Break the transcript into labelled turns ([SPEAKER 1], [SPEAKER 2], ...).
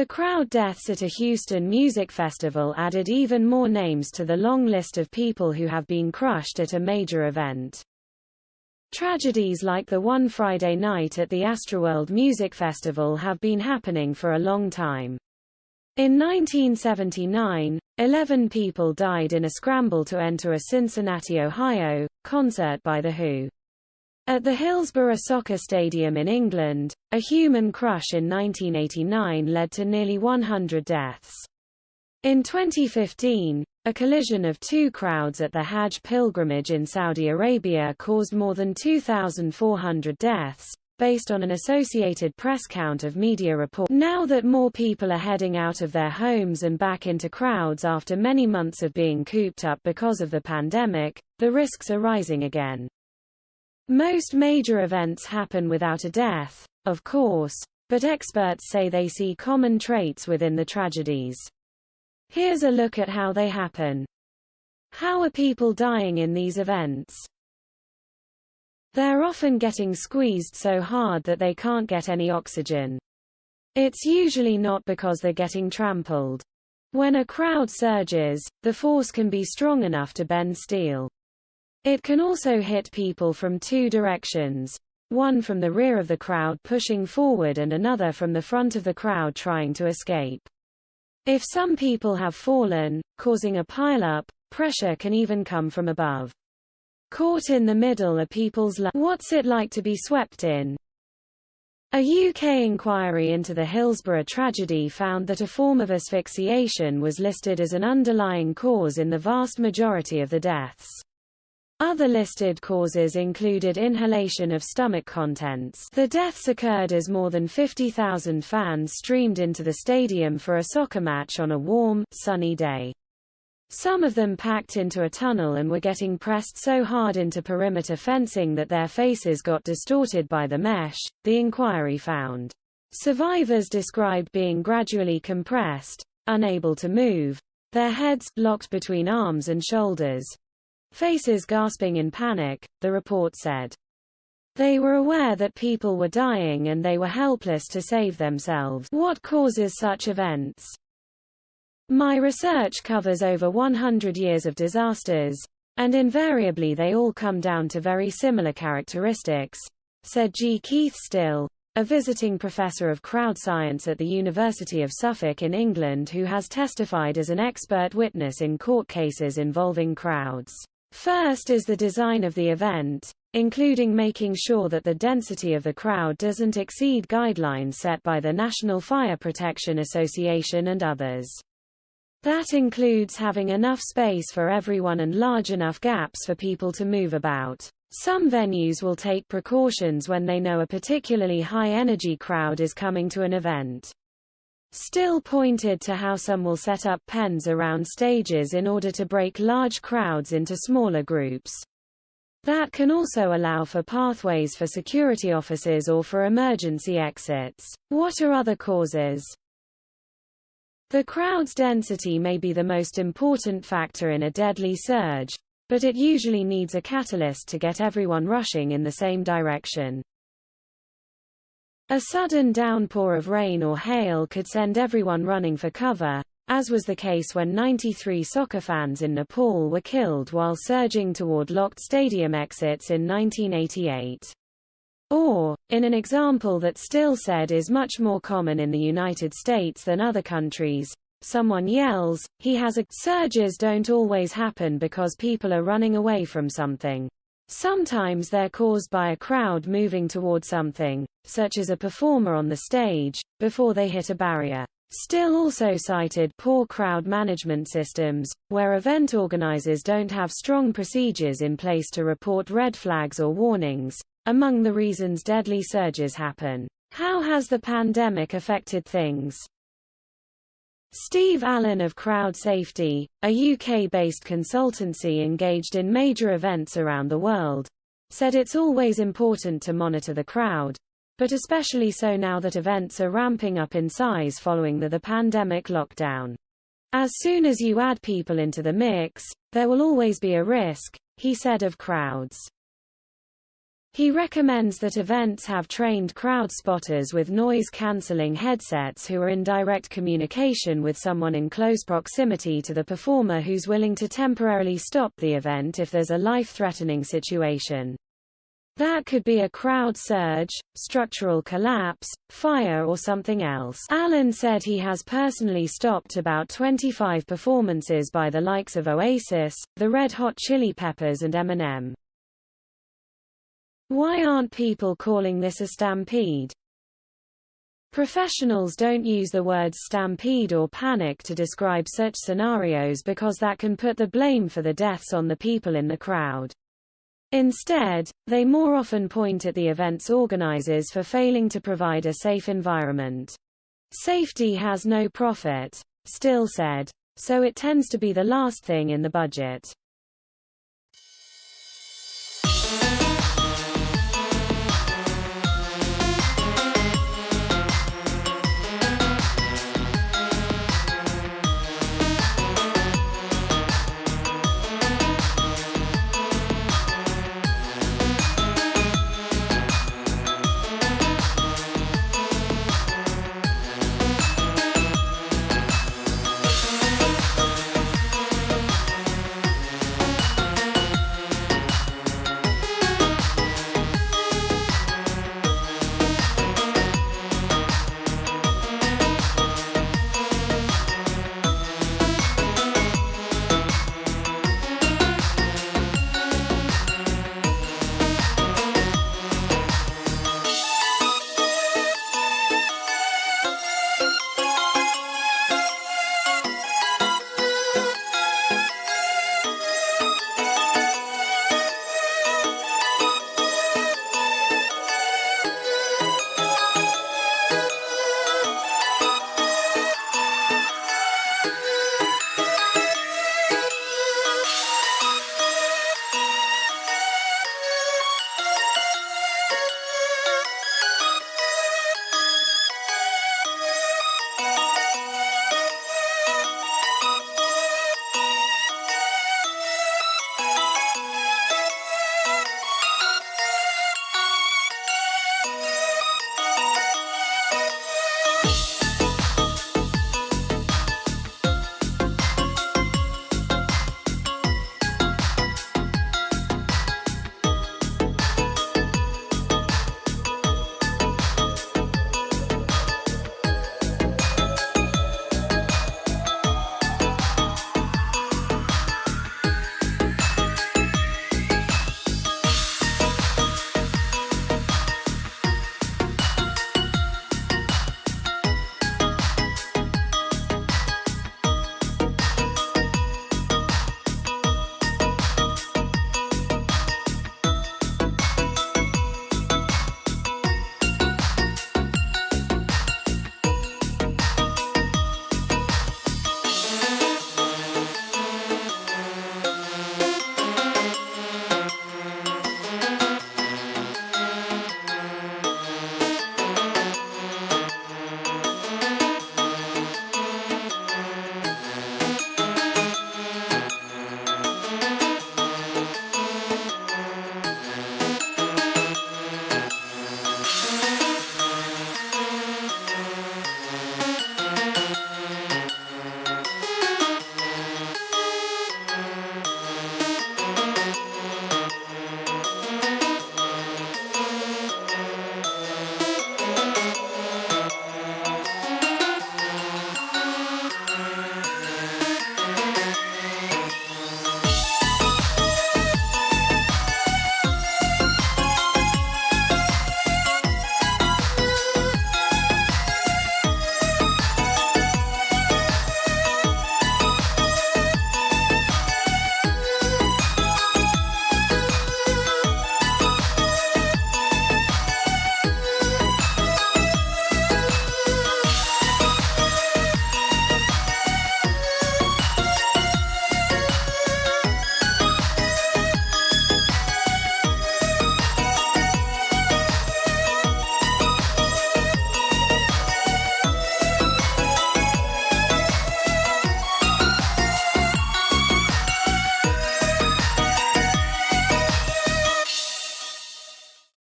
[SPEAKER 1] The crowd deaths at a Houston music festival added even more names to the long list of people who have been crushed at a major event. Tragedies like the one Friday night at the Astroworld Music Festival have been happening for a long time. In 1979, 11 people died in a scramble to enter a Cincinnati, Ohio, concert by The Who. At the Hillsborough Soccer Stadium in England, a human crush in 1989 led to nearly 100 deaths. In 2015, a collision of two crowds at the Hajj pilgrimage in Saudi Arabia caused more than 2,400 deaths, based on an Associated Press count of media reports. Now that more people are heading out of their homes and back into crowds after many months of being cooped up because of the pandemic, the risks are rising again. Most major events happen without a death, of course, but experts say they see common traits within the tragedies. Here's a look at how they happen. How are people dying in these events? They're often getting squeezed so hard that they can't get any oxygen. It's usually not because they're getting trampled. When a crowd surges, the force can be strong enough to bend steel. It can also hit people from two directions, one from the rear of the crowd pushing forward and another from the front of the crowd trying to escape. If some people have fallen, causing a pile-up, pressure can even come from above. Caught in the middle are people's lungs. What's it like to be swept in? A UK inquiry into the Hillsborough tragedy found that a form of asphyxiation was listed as an underlying cause in the vast majority of the deaths. Other listed causes included inhalation of stomach contents. The deaths occurred as more than 50,000 fans streamed into the stadium for a soccer match on a warm, sunny day. Some of them packed into a tunnel and were getting pressed so hard into perimeter fencing that their faces got distorted by the mesh, the inquiry found. Survivors described being gradually compressed, unable to move, their heads locked between arms and shoulders. Faces gasping in panic, the report said. They were aware that people were dying and they were helpless to save themselves. What causes such events? My research covers over 100 years of disasters, and invariably they all come down to very similar characteristics, said G. Keith Still, a visiting professor of crowd science at the University of Suffolk in England who has testified as an expert witness in court cases involving crowds. First is the design of the event, including making sure that the density of the crowd doesn't exceed guidelines set by the National Fire Protection Association and others. That includes having enough space for everyone and large enough gaps for people to move about. Some venues will take precautions when they know a particularly high-energy crowd is coming to an event. Still pointed to how some will set up pens around stages in order to break large crowds into smaller groups. That can also allow for pathways for security officers or for emergency exits. What are other causes? The crowd's density may be the most important factor in a deadly surge, but it usually needs a catalyst to get everyone rushing in the same direction. A sudden downpour of rain or hail could send everyone running for cover, as was the case when 93 soccer fans in Nepal were killed while surging toward locked stadium exits in 1988. Or, in an example that Still said is much more common in the United States than other countries, someone yells, "He has a..." Surges don't always happen because people are running away from something. Sometimes they're caused by a crowd moving toward something, such as a performer on the stage, before they hit a barrier. Still also cited poor crowd management systems, where event organizers don't have strong procedures in place to report red flags or warnings, among the reasons deadly surges happen. How has the pandemic affected things? Steve Allen of Crowd Safety, a UK-based consultancy engaged in major events around the world, said it's always important to monitor the crowd, but especially so now that events are ramping up in size following the pandemic lockdown. As soon as you add people into the mix, there will always be a risk, he said of crowds. He recommends that events have trained crowd spotters with noise-canceling headsets who are in direct communication with someone in close proximity to the performer who's willing to temporarily stop the event if there's a life-threatening situation. That could be a crowd surge, structural collapse, fire or something else. Allen said he has personally stopped about 25 performances by the likes of Oasis, the Red Hot Chili Peppers and Eminem. Why aren't people calling this a stampede? Professionals don't use the words stampede or panic to describe such scenarios because that can put the blame for the deaths on the people in the crowd. Instead, they more often point at the event's organizers for failing to provide a safe environment. Safety has no profit, Still said. So it tends to be the last thing in the budget.